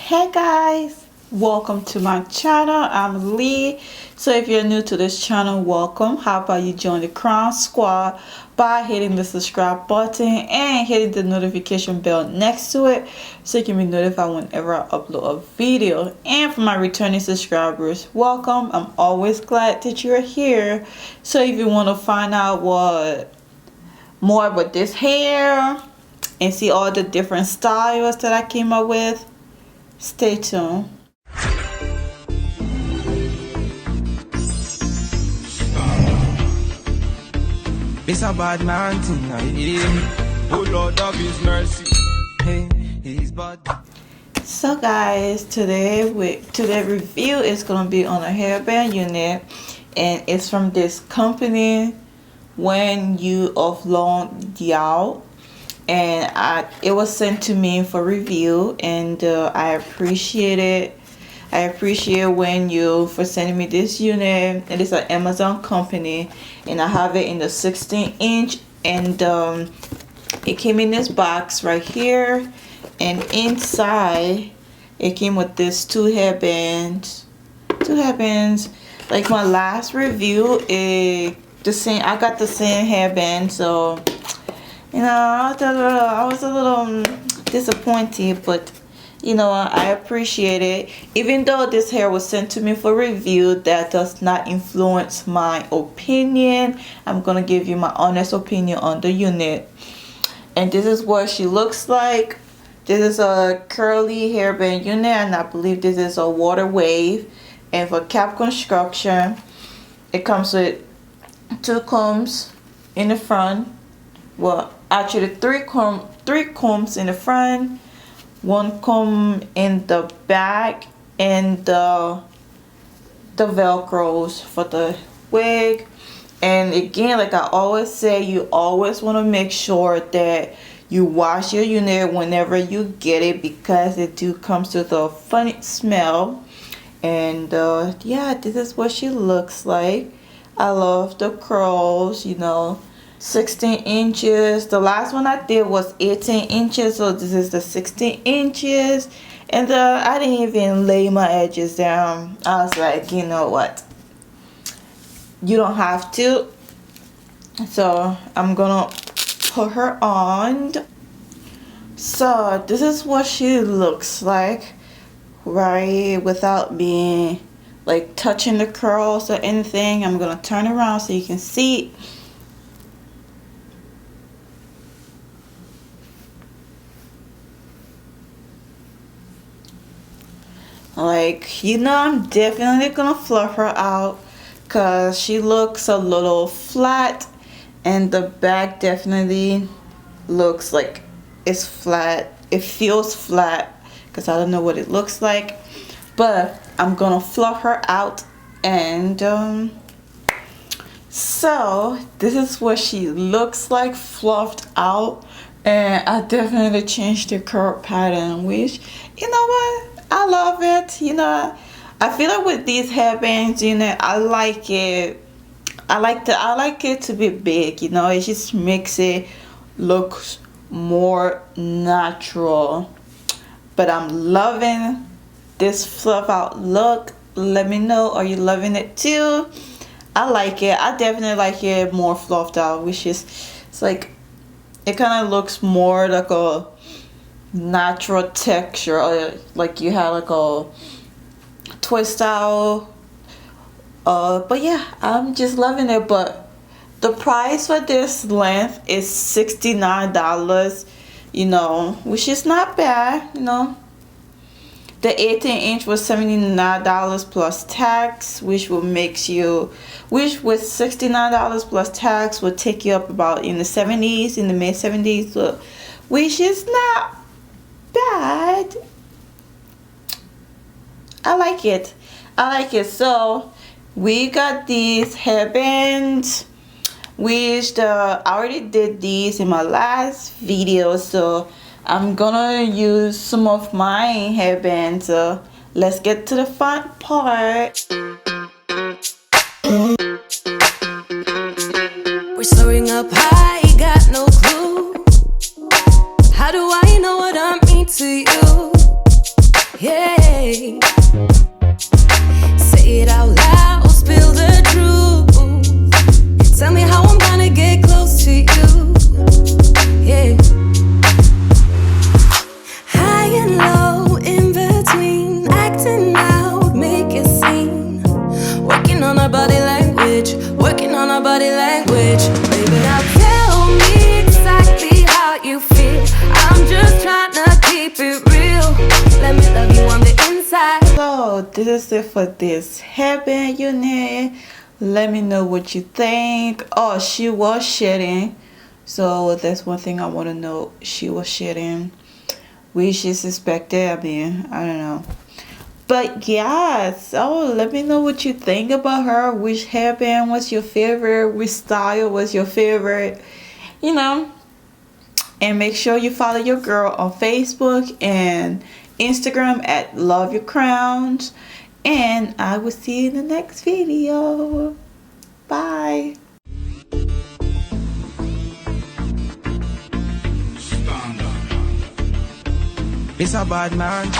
Hey guys, welcome to my channel. I'm Lee. So if you're new to this channel, welcome. How about you join the Crownz Squad by hitting the subscribe button and hitting the notification bell next to it so you can be notified whenever I upload a video. And for my returning subscribers, welcome. I'm always glad that you're here. So if you want to find out more about this hair and see all the different styles that I came up with, stay tuned. It's a bad man tonight. Oh Lord of His mercy. Hey, He's bad. So guys, today review is gonna be on a hairband unit, and it's from this company, Wenyu of Long Yao. And it was sent to me for review, and I appreciate it. I appreciate Wenyu for sending me this unit. It is an Amazon company, and I have it in the 16-inch, and it came in this box right here, and inside it came with this two headbands. Like my last review, I got the same headband, so you know, I was a little disappointed, but you know, I appreciate it. Even though this hair was sent to me for review, that does not influence my opinion. I'm gonna give you my honest opinion on the unit. And this is what she looks like. This is a curly hairband unit, and I believe this is a water wave. And for cap construction, it comes with two combs in the front. Well, actually three combs in the front, one comb in the back, and the velcros for the wig. And again, like I always say, you always want to make sure that you wash your unit whenever you get it, because it comes with a funny smell. And yeah, this is what she looks like. I love the curls, you know. 16 inches. The last one I did was 18 inches, so this is the 16 inches. And I didn't even lay my edges down. I was like, you know what, you don't have to. So I'm gonna put her on. So this is what she looks like, right, without being like touching the curls or anything. I'm gonna turn around so you can see. Like, you know, I'm definitely gonna fluff her out because she looks a little flat, and the back definitely looks like it's flat. It feels flat because I don't know what it looks like, but I'm gonna fluff her out. And so this is what she looks like fluffed out. And I definitely changed the curl pattern, which, you know what, I love it. You know, I feel like with these headbands, you know, I like it to be big, you know. It just makes it look more natural. But I'm loving this fluff out look. Let me know, are you loving it too? I like it. I definitely like it more fluffed out, which is, it's like, it kind of looks more like a natural texture, or like you have like a twist out. But yeah, I'm just loving it. But the price for this length is $69, you know, which is not bad, you know. The 18-inch was $79 plus tax, which with $69 plus tax would take you up about in the 70s, in the mid 70s, which is not bad. I like it. So we got these headbands, which I already did these in my last video, so I'm gonna use some of my headbands. So let's get to the fun part. We're soaring up high, got no clue. How do I know what I mean to you? Yeah. Say it out loud, spill the truth. Tell me how I'm gonna get close to you. Yeah. High and low, in between, acting out, make a scene. Working on our body language, working on our body language. Baby, now tell me exactly how you feel. I'm just trying to keep it real. Let me love you on the inside. So this is it for this headband unit. Let me know what you think. Oh, she was shedding, so that's one thing I want to know. She was shedding, which is expected. I mean, I don't know, but yeah. So let me know what you think about her. Which headband was your favorite? Which style was your favorite? You know, and make sure you follow your girl on Facebook and Instagram at Love Your Crownz. And I will see you in the next video. Bye. It's a bad man.